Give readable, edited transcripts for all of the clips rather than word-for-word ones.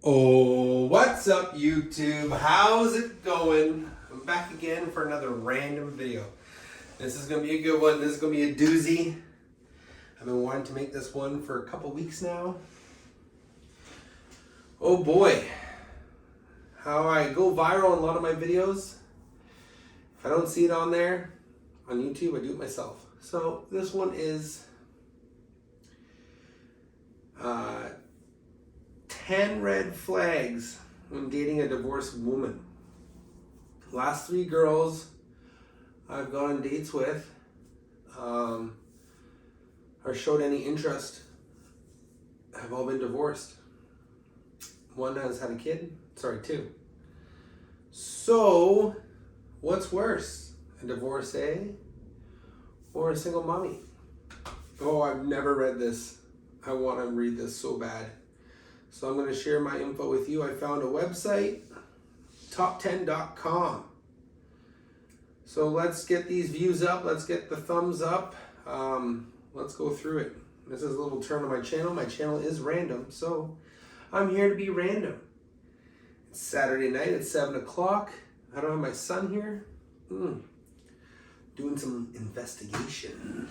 Oh, what's up YouTube? How's it going? I'm back again for another random video. This is going to be a good one. This is going to be a doozy. I've been wanting to make this one for a couple weeks now. Oh boy. How I go viral in a lot of my videos. If I don't see it on there, on YouTube, I do it myself. So this one is 10 red flags when dating a divorced woman. Last 3 girls I've gone on dates with or showed any interest have all been divorced. One has had a kid. Sorry, 2. So, what's worse? A divorcee or a single mommy? Oh, I've never read this. I want to read this so bad. So I'm going to share my info with you. I found a website, top10.com. So let's get these views up. Let's get the thumbs up. Let's go through it. This is a little turn on my channel. My channel is random, so I'm here to be random. It's Saturday night at 7 o'clock. I don't have my son here. Doing some investigation.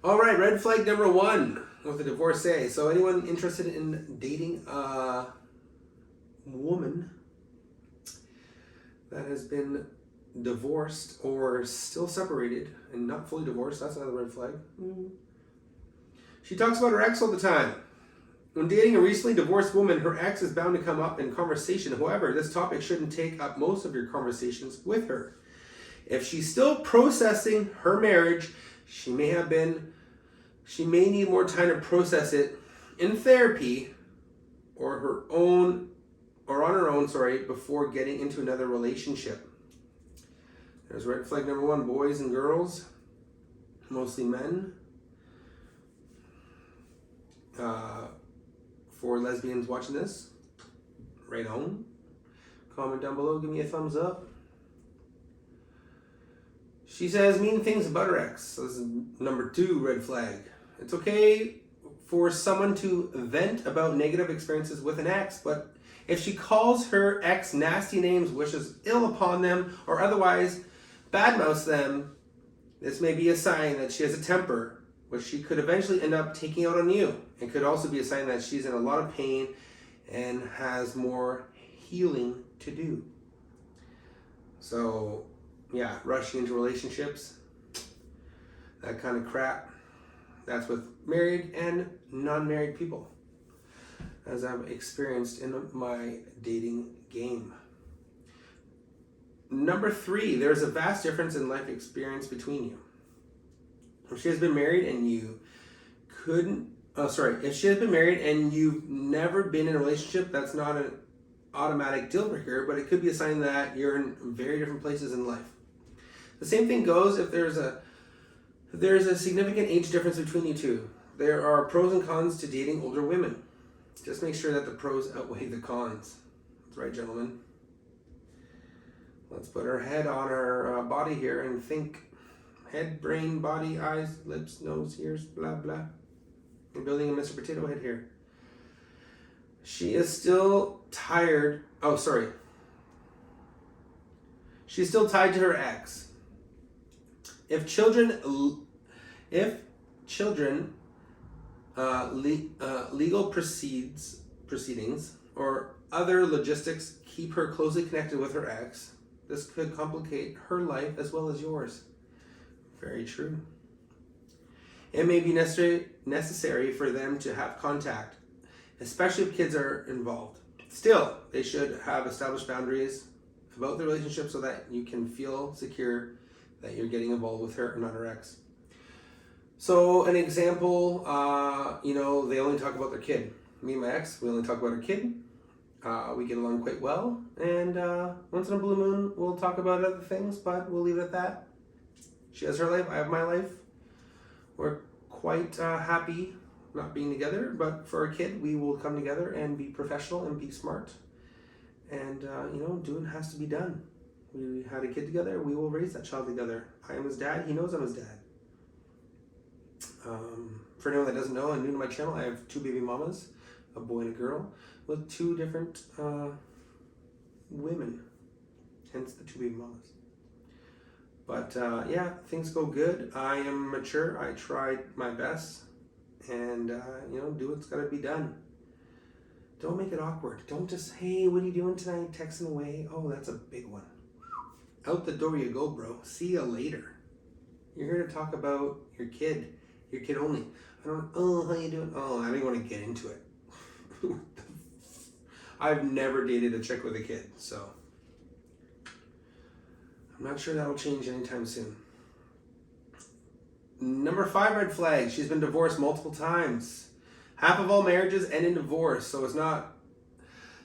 All right, red flag number 1 with a divorcee. So anyone interested in dating a woman that has been divorced or still separated and not fully divorced, that's another red flag. She talks about her ex all the time. When dating a recently divorced woman, her ex is bound to come up in conversation. However, this topic shouldn't take up most of your conversations with her. If she's still processing her marriage, she may need more time to process it in therapy or on her own, before getting into another relationship. There's red flag number 1, boys and girls, mostly men. For lesbians watching this, right on. Comment down below, give me a thumbs up. She says mean things about her ex. So this is number 2 red flag. It's okay for someone to vent about negative experiences with an ex, but if she calls her ex nasty names, wishes ill upon them, or otherwise badmouths them, this may be a sign that she has a temper, which she could eventually end up taking out on you. It could also be a sign that she's in a lot of pain and has more healing to do. So, yeah, rushing into relationships, that kind of crap, that's with married and non-married people, as I've experienced in my dating game. Number 3, there's a vast difference in life experience between you. If she has been married and if she has been married and you've never been in a relationship, that's not an automatic deal breaker, but it could be a sign that you're in very different places in life. The same thing goes if there's a significant age difference between you two. There are pros and cons to dating older women. Just make sure that the pros outweigh the cons. That's right, gentlemen. Let's put our head on our body here and think. Head, brain, body, eyes, lips, nose, ears, blah, blah. We're building a Mr. Potato Head here. She is still tired. Oh, sorry. She's still tied to her ex. If legal proceedings or other logistics keep her closely connected with her ex, this could complicate her life as well as yours. Very true. It may be necessary for them to have contact, especially if kids are involved. Still, they should have established boundaries about the relationship so that you can feel secure that you're getting involved with her and not her ex. So an example, they only talk about their kid. Me and my ex, we only talk about our kid. We get along quite well, and once in a blue moon, we'll talk about other things, but we'll leave it at that. She has her life, I have my life. We're quite happy not being together, but for our kid, we will come together and be professional and be smart. And, doing has to be done. We had a kid together, we will raise that child together. I am his dad, he knows I'm his dad. For anyone that doesn't know and new to my channel, I have 2 baby mamas, a boy and a girl, with 2 different women. Hence the 2 baby mamas. But yeah, things go good. I am mature. I tried my best. And, do what's got to be done. Don't make it awkward. Don't just, hey, what are you doing tonight? Texting away. Oh, that's a big one. Out the door you go, bro. See you later. You're here to talk about your kid only. How you doing? Oh, I don't even want to get into it. I've never dated a chick with a kid, so I'm not sure that'll change anytime soon. Number 5 red flag. She's been divorced multiple times. Half of all marriages end in divorce, so it's not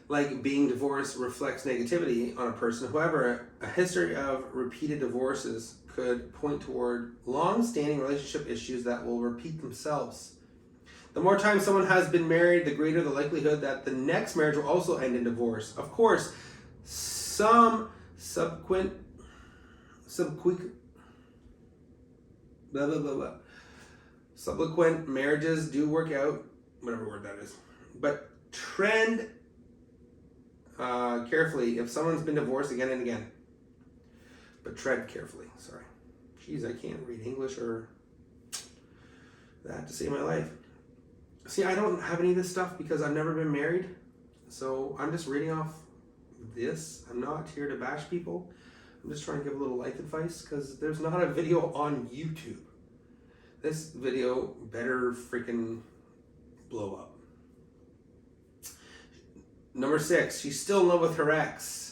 like being divorced reflects negativity on a person. However, a history of repeated divorces could point toward long-standing relationship issues that will repeat themselves. The more time someone has been married, the greater the likelihood that the next marriage will also end in divorce. Of course, some subsequent marriages do work out, whatever word that is. But tread carefully if someone's been divorced again and again. But tread carefully, sorry. Jeez, I can't read English or that to save my life. See, I don't have any of this stuff because I've never been married. So I'm just reading off this. I'm not here to bash people. I'm just trying to give a little life advice because there's not a video on YouTube. This video better freaking blow up. Number 6, she's still in love with her ex.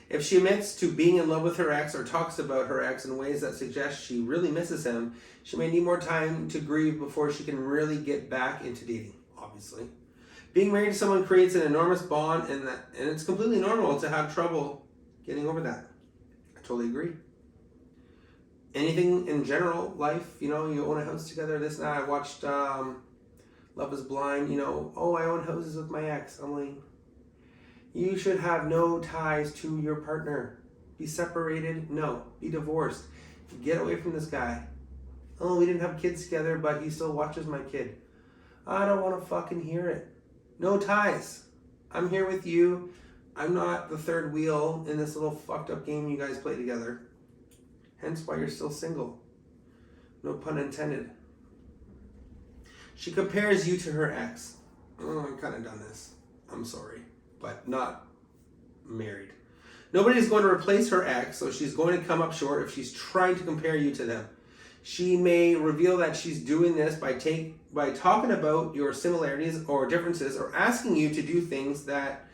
If she admits to being in love with her ex or talks about her ex in ways that suggest she really misses him, she may need more time to grieve before she can really get back into dating, obviously. Being married to someone creates an enormous bond, and it's completely normal to have trouble getting over that. I totally agree. Anything in general, life, you own a house together, this and that. I watched Love is Blind, I own houses with my ex. I'm like, you should have no ties to your partner. Be separated? No. Be divorced. Get away from this guy. Oh, we didn't have kids together, but he still watches my kid. I don't want to fucking hear it. No ties. I'm here with you. I'm not the third wheel in this little fucked up game you guys play together. Hence why you're still single. No pun intended. She compares you to her ex. Oh, I've kind of done this. I'm sorry. But not married. Nobody's going to replace her ex, so she's going to come up short if she's trying to compare you to them. She may reveal that she's doing this by talking about your similarities or differences or asking you to do things that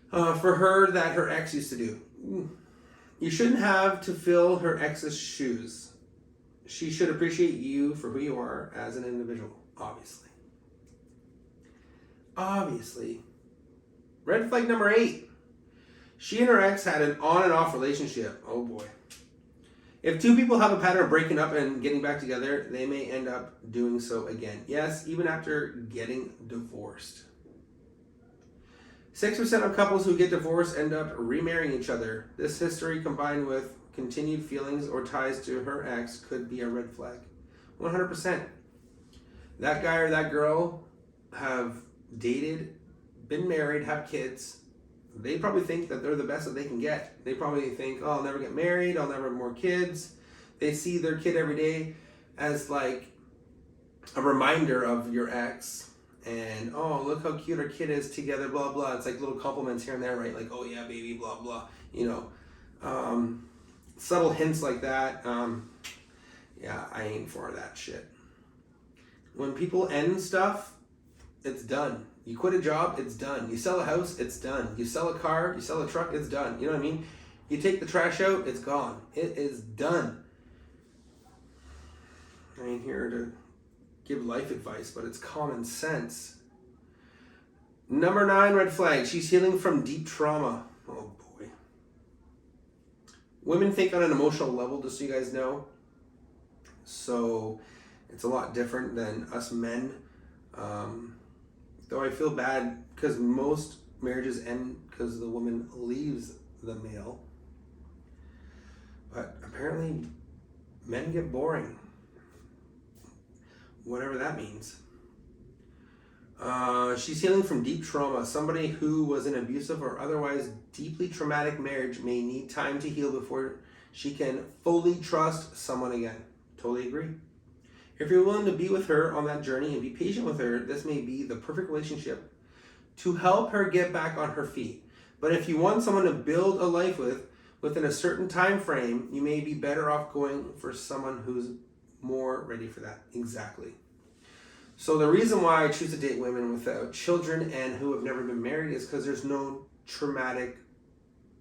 for her that her ex used to do. You shouldn't have to fill her ex's shoes. She should appreciate you for who you are as an individual, obviously. Obviously. Red flag number 8. She and her ex had an on and off relationship. Oh boy. If 2 people have a pattern of breaking up and getting back together, they may end up doing so again. Yes, even after getting divorced. 6% of couples who get divorced end up remarrying each other. This history combined with continued feelings or ties to her ex could be a red flag. 100%. That guy or that girl have dated, been married, have kids. They probably think that they're the best that they can get. They probably think, oh, I'll never get married, I'll never have more kids. They see their kid every day as like a reminder of your ex. And, oh, look how cute our kid is together, blah, blah. It's like little compliments here and there, right? Like, oh, yeah, baby, blah, blah. Subtle hints like that. Yeah, I ain't for that shit. When people end stuff, it's done. You quit a job, it's done. You sell a house, it's done. You sell a car, you sell a truck, it's done. You know what I mean? You take the trash out, it's gone. It is done. I ain't here to give life advice, but it's common sense. Number 9 red flag. She's healing from deep trauma. Oh boy. Women think on an emotional level, just so you guys know. So it's a lot different than us men. Though I feel bad because most marriages end because the woman leaves the male. But apparently men get boring. whatever that means. She's healing from deep trauma. Somebody who was in an abusive or otherwise deeply traumatic marriage may need time to heal before she can fully trust someone again. Totally agree. If you're willing to be with her on that journey and be patient with her, this may be the perfect relationship to help her get back on her feet. But if you want someone to build a life with within a certain time frame, you may be better off going for someone who's more ready for that. Exactly. So the reason why I choose to date women without children and who have never been married is because there's no traumatic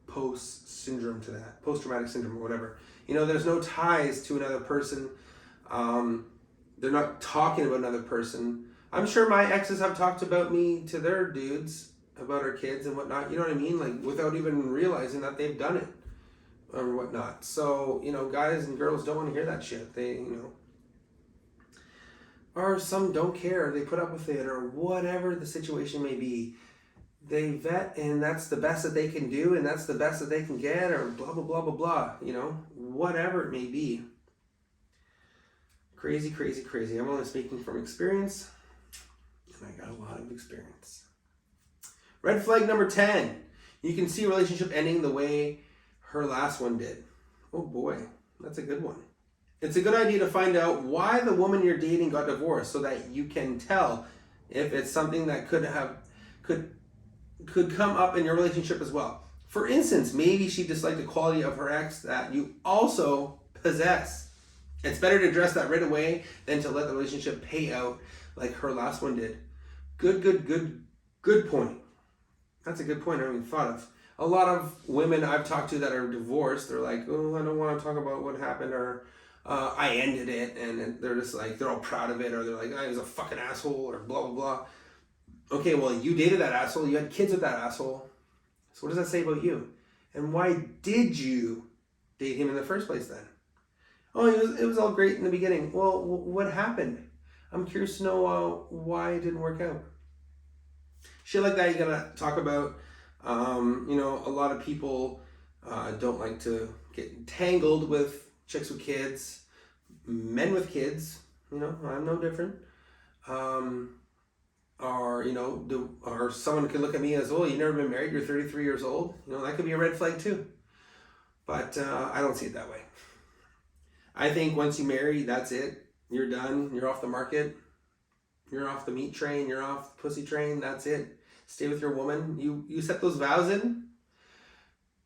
post-syndrome to that. Post-traumatic syndrome or whatever. You know, there's no ties to another person. They're not talking about another person. I'm sure my exes have talked about me to their dudes, about our kids and whatnot. You know what I mean? Like, without even realizing that they've done it or whatnot. So, you know, guys and girls don't want to hear that shit. They, you know, or some don't care, they put up with it, or whatever the situation may be. They vet, and that's the best that they can do, and that's the best that they can get, or blah, blah, blah, blah, blah, you know, whatever it may be. Crazy, crazy, crazy. I'm only speaking from experience, and I got a lot of experience. Red flag number 10. You can see a relationship ending the way her last one did. Oh boy, that's a good one. It's a good idea to find out why the woman you're dating got divorced so that you can tell if it's something that could come up in your relationship as well. For instance, maybe she disliked the quality of her ex that you also possess. It's better to address that right away than to let the relationship pay out like her last one did. Good point. That's a good point I haven't even thought of. A lot of women I've talked to that are divorced, they're like, oh, I don't want to talk about what happened, or I ended it, and they're just like, they're all proud of it, or they're like, I was a fucking asshole, or blah, blah, blah. Okay, well, you dated that asshole, you had kids with that asshole, so what does that say about you? And why did you date him in the first place then? Oh, it was all great in the beginning. Well, what happened? I'm curious to know why it didn't work out. Shit like that you gotta talk about. You know, a lot of people don't like to get tangled with chicks with kids, men with kids, you know, I'm no different. Or, you know, or someone could look at me as, oh, you've never been married, you're 33 years old. You know, that could be a red flag too. But I don't see it that way. I think once you marry, that's it. You're done. You're off the market. You're off the meat train. You're off the pussy train. That's it. Stay with your woman. You set those vows in.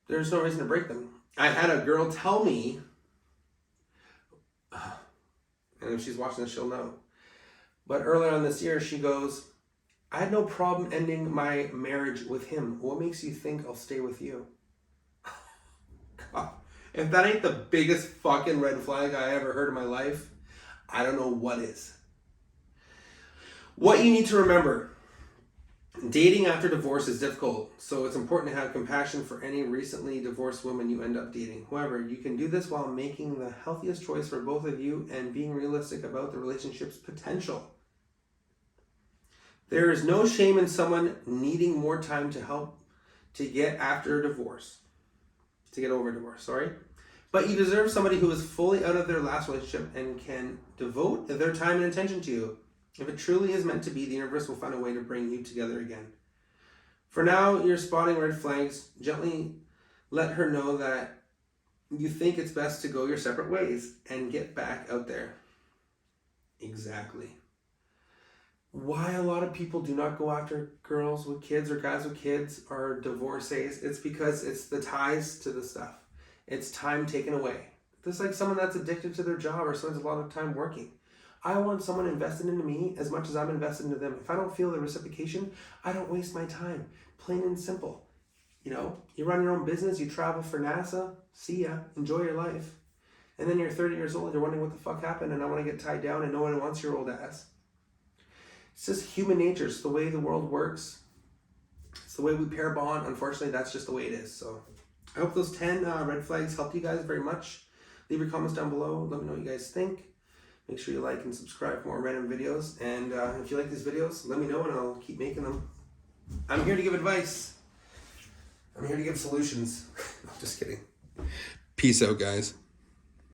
There's no reason to break them. I had a girl tell me, and if she's watching this, she'll know. But earlier on this year, she goes, I had no problem ending my marriage with him. What makes you think I'll stay with you? God, if that ain't the biggest fucking red flag I ever heard in my life, I don't know what is. What you need to remember, dating after divorce is difficult, so it's important to have compassion for any recently divorced woman you end up dating. However, you can do this while making the healthiest choice for both of you and being realistic about the relationship's potential. There is no shame in someone needing more time to help to get after a divorce. To get over a divorce, sorry. But you deserve somebody who is fully out of their last relationship and can devote their time and attention to you. If it truly is meant to be, the universe will find a way to bring you together again. For now, you're spotting red flags. Gently let her know that you think it's best to go your separate ways and get back out there. Exactly. Why a lot of people do not go after girls with kids or guys with kids or divorcees, it's because it's the ties to the stuff. It's time taken away. Just like someone that's addicted to their job or spends a lot of time working. I want someone invested into me as much as I'm invested into them. If I don't feel the reciprocation, I don't waste my time. Plain and simple. You know, you run your own business, you travel for NASA, see ya, enjoy your life. And then you're 30 years old, you're wondering what the fuck happened and I want to get tied down and no one wants your old ass. It's just human nature. It's the way the world works. It's the way we pair bond. Unfortunately, that's just the way it is. So I hope those 10 red flags helped you guys very much. Leave your comments down below. Let me know what you guys think. Make sure you like and subscribe for more random videos. And if you like these videos, let me know and I'll keep making them. I'm here to give advice. I'm here to give solutions. I'm just kidding. Peace out, guys.